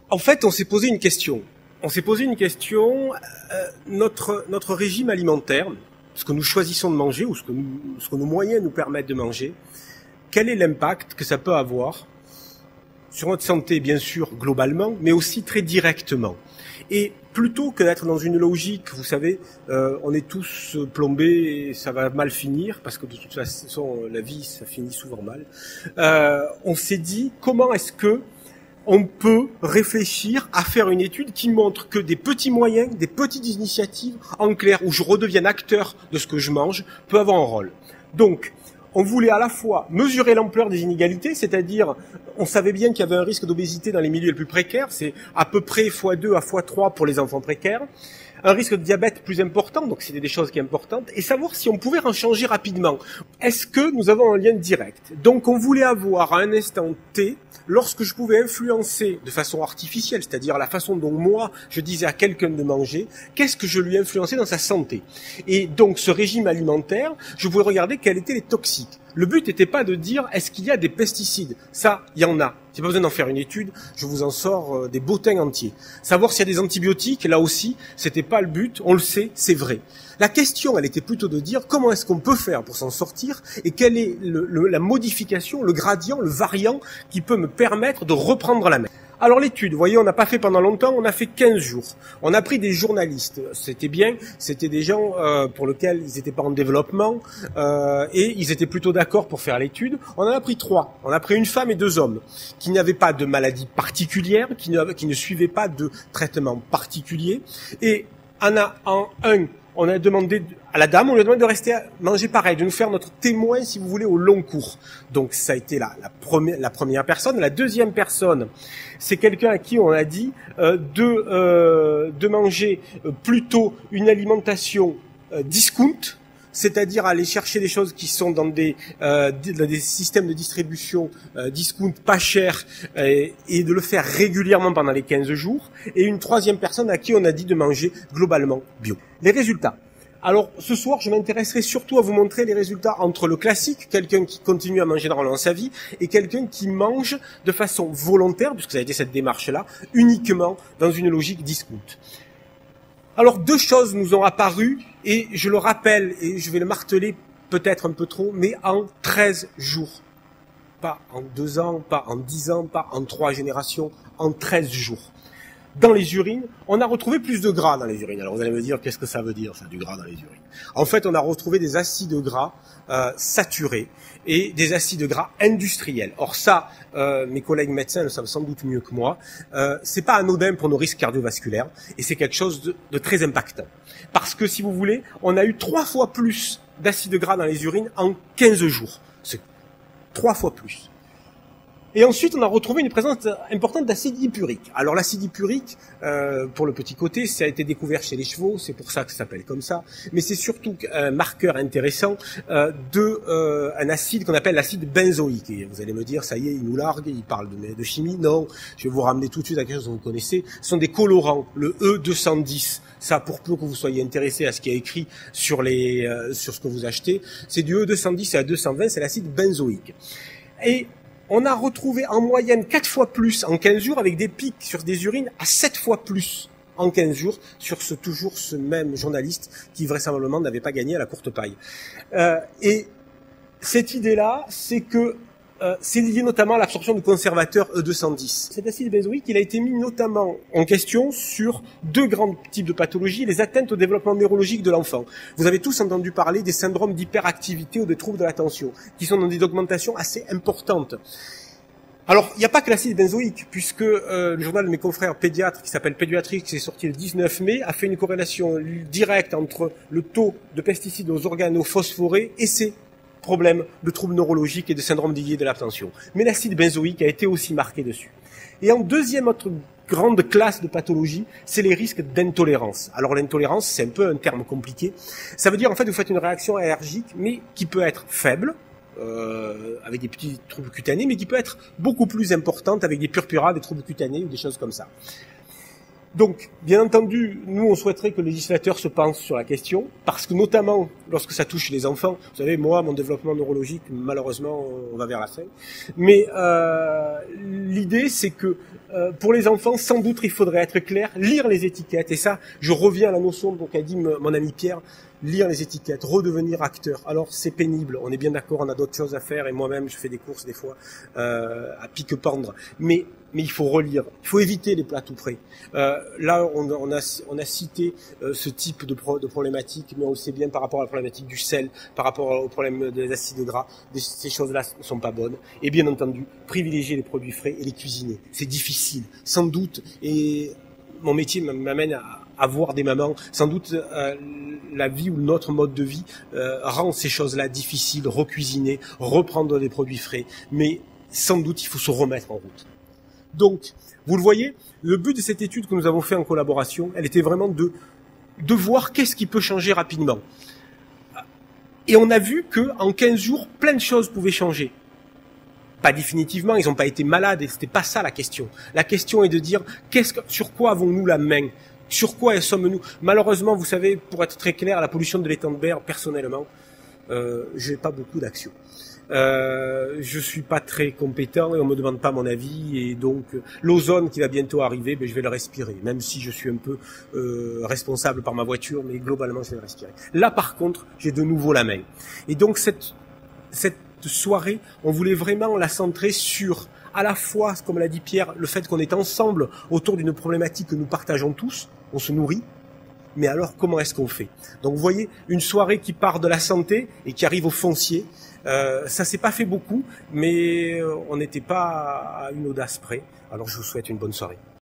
En fait, on s'est posé une question. On s'est posé une question, notre régime alimentaire, ce que nous choisissons de manger ou ce que nos moyens nous permettent de manger, quel est l'impact que ça peut avoir sur notre santé, bien sûr, globalement, mais aussi très directement. Et plutôt que d'être dans une logique, vous savez, on est tous plombés et ça va mal finir, parce que de toute façon, la vie, ça finit souvent mal, on s'est dit, comment est-ce que on peut réfléchir à faire une étude qui montre que des petits moyens, des petites initiatives, en clair, où je redevienne acteur de ce que je mange, peut avoir un rôle. Donc, on voulait à la fois mesurer l'ampleur des inégalités, c'est-à-dire, on savait bien qu'il y avait un risque d'obésité dans les milieux les plus précaires, c'est à peu près x2 à x3 pour les enfants précaires, un risque de diabète plus important, donc c'était des choses qui sont importantes, et savoir si on pouvait en changer rapidement. Est-ce que nous avons un lien direct? Donc on voulait avoir à un instant T, lorsque je pouvais influencer de façon artificielle, c'est-à-dire la façon dont moi je disais à quelqu'un de manger, qu'est-ce que je lui influençais dans sa santé? Et donc ce régime alimentaire, je pouvais regarder quels étaient les toxiques. Le but n'était pas de dire est-ce qu'il y a des pesticides. Ça, il y en a. J'ai pas besoin d'en faire une étude, je vous en sors des bottins entiers. Savoir s'il y a des antibiotiques, là aussi, c'était pas le but, on le sait, c'est vrai. La question, elle était plutôt de dire comment est-ce qu'on peut faire pour s'en sortir et quelle est la modification, le gradient, le variant qui peut me permettre de reprendre la main. Alors l'étude, vous voyez, on n'a pas fait pendant longtemps, on a fait 15 jours. On a pris des journalistes, c'était bien, c'était des gens pour lesquels ils n'étaient pas en développement et ils étaient plutôt d'accord pour faire l'étude. On en a pris 3, on a pris une femme et 2 hommes qui n'avaient pas de maladie particulière, qui ne suivaient pas de traitement particulier. Et on a demandé à la dame, on lui a demandé de rester à manger pareil, de nous faire notre témoin, si vous voulez, au long cours. Donc ça a été la première personne. La deuxième personne, c'est quelqu'un à qui on a dit de manger plutôt une alimentation discount, c'est-à-dire aller chercher des choses qui sont dans des systèmes de distribution discount pas chers et de le faire régulièrement pendant les 15 jours. Et une troisième personne à qui on a dit de manger globalement bio. Les résultats. Alors, ce soir, je m'intéresserai surtout à vous montrer les résultats entre le classique, quelqu'un qui continue à manger normalement sa vie, et quelqu'un qui mange de façon volontaire, puisque ça a été cette démarche-là, uniquement dans une logique discount. Alors, 2 choses nous ont apparu, et je le rappelle, et je vais le marteler peut-être un peu trop, mais en 13 jours. Pas en 2 ans, pas en 10 ans, pas en 3 générations, en 13 jours. Dans les urines, on a retrouvé plus de gras dans les urines. Alors vous allez me dire, qu'est-ce que ça veut dire, ça, du gras dans les urines? En fait, on a retrouvé des acides gras saturés et des acides gras industriels. Or ça, mes collègues médecins le savent sans doute mieux que moi, c'est pas anodin pour nos risques cardiovasculaires et c'est quelque chose de très impactant. Parce que, si vous voulez, on a eu 3 fois plus d'acides gras dans les urines en 15 jours. C'est 3 fois plus. Et ensuite, on a retrouvé une présence importante d'acide hippurique. Alors l'acide hippurique, pour le petit côté, ça a été découvert chez les chevaux, c'est pour ça que ça s'appelle comme ça, mais c'est surtout un marqueur intéressant un acide qu'on appelle l'acide benzoïque. Et vous allez me dire, ça y est, il nous largue, il parle de chimie. Non, je vais vous ramener tout de suite à quelque chose que vous connaissez. Ce sont des colorants, le E210. Ça, pour peu que vous soyez intéressé à ce qui est écrit sur ce que vous achetez, c'est du E210 à 220, c'est l'acide benzoïque. Et on a retrouvé en moyenne 4 fois plus en 15 jours avec des pics sur des urines à 7 fois plus en 15 jours sur toujours ce même journaliste qui vraisemblablement n'avait pas gagné à la courte paille. Et cette idée-là, c'est que c'est lié notamment à l'absorption du conservateur E210. Cet acide benzoïque, il a été mis notamment en question sur 2 grands types de pathologies, les atteintes au développement neurologique de l'enfant. Vous avez tous entendu parler des syndromes d'hyperactivité ou des troubles de l'attention, qui sont dans des augmentations assez importantes. Alors, il n'y a pas que l'acide benzoïque, puisque le journal de mes confrères pédiatres, qui s'appelle Pédiatrics, qui est sorti le 19 mai, a fait une corrélation directe entre le taux de pesticides aux organophosphorés et ces problèmes de troubles neurologiques et de syndrome liés de l'attention. Mais l'acide benzoïque a été aussi marqué dessus. Et en deuxième autre grande classe de pathologie, c'est les risques d'intolérance. Alors l'intolérance, c'est un peu un terme compliqué. Ça veut dire en fait vous faites une réaction allergique, mais qui peut être faible, avec des petits troubles cutanés, mais qui peut être beaucoup plus importante avec des purpura, des troubles cutanés ou des choses comme ça. Donc, bien entendu, nous, on souhaiterait que le législateur se penche sur la question, parce que notamment, lorsque ça touche les enfants, vous savez, moi, mon développement neurologique, malheureusement, on va vers la fin. Mais l'idée, c'est que pour les enfants, sans doute, il faudrait être clair, lire les étiquettes. Et ça, je reviens à la notion qu'a dit mon ami Pierre, lire les étiquettes, redevenir acteur. Alors, c'est pénible, on est bien d'accord, on a d'autres choses à faire, et moi-même, je fais des courses des fois à pique-pendre. Mais il faut relire, il faut éviter les plats tout prêts. Là, on a cité ce type de problématique, mais on le sait bien par rapport à la problématique du sel, par rapport au problème des acides gras. Ces choses-là ne sont pas bonnes. Et bien entendu, privilégier les produits frais et les cuisiner. C'est difficile, sans doute. Et mon métier m'amène à voir des mamans. Sans doute, la vie ou notre mode de vie rend ces choses-là difficiles, recuisiner, reprendre des produits frais. Mais sans doute, il faut se remettre en route. Donc, vous le voyez, le but de cette étude que nous avons fait en collaboration, elle était vraiment de voir qu'est-ce qui peut changer rapidement. Et on a vu qu'en 15 jours, plein de choses pouvaient changer. Pas définitivement, ils n'ont pas été malades, et c'était pas ça la question. La question est de dire, sur quoi avons-nous la main ? Sur quoi sommes-nous ? Malheureusement, vous savez, pour être très clair, la pollution de l'étang de Berre, personnellement, j'ai pas beaucoup d'action. Je suis pas très compétent et on me demande pas mon avis, et donc l'ozone qui va bientôt arriver, je vais le respirer, même si je suis un peu responsable par ma voiture, mais globalement je vais le respirer. Là par contre, j'ai de nouveau la main. Et donc cette soirée, on voulait vraiment la centrer sur à la fois, comme l'a dit Pierre, le fait qu'on est ensemble autour d'une problématique que nous partageons tous, on se nourrit. Mais alors, comment est-ce qu'on fait ? Donc, vous voyez, une soirée qui part de la santé et qui arrive au foncier, ça s'est pas fait beaucoup, mais on n'était pas à une audace près. Alors, je vous souhaite une bonne soirée.